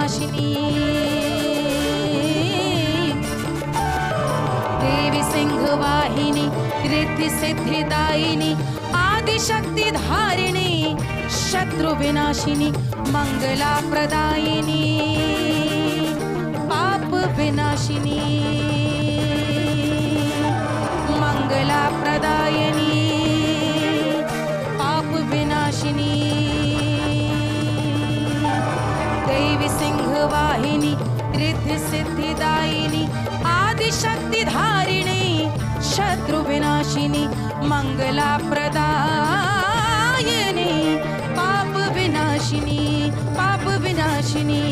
विनाशिनी, देवी सिंह वाहिनी, रिद्धि सिद्धिदायिनी, आदिशक्ति धारिणी, शत्रु विनाशिनी, मंगला प्रदायिनी, पाप विनाशिनी, मंगला प्रदायिनी, पाप विनाशिनी, देवी सिंह वाहिनी, रिद्धि सिद्धिदायिनी, आदिशक्ति धारिणी, शत्रु विनाशिनी, मंगला प्रदायिनी, पाप विनाशिनी, पाप विनाशिनी,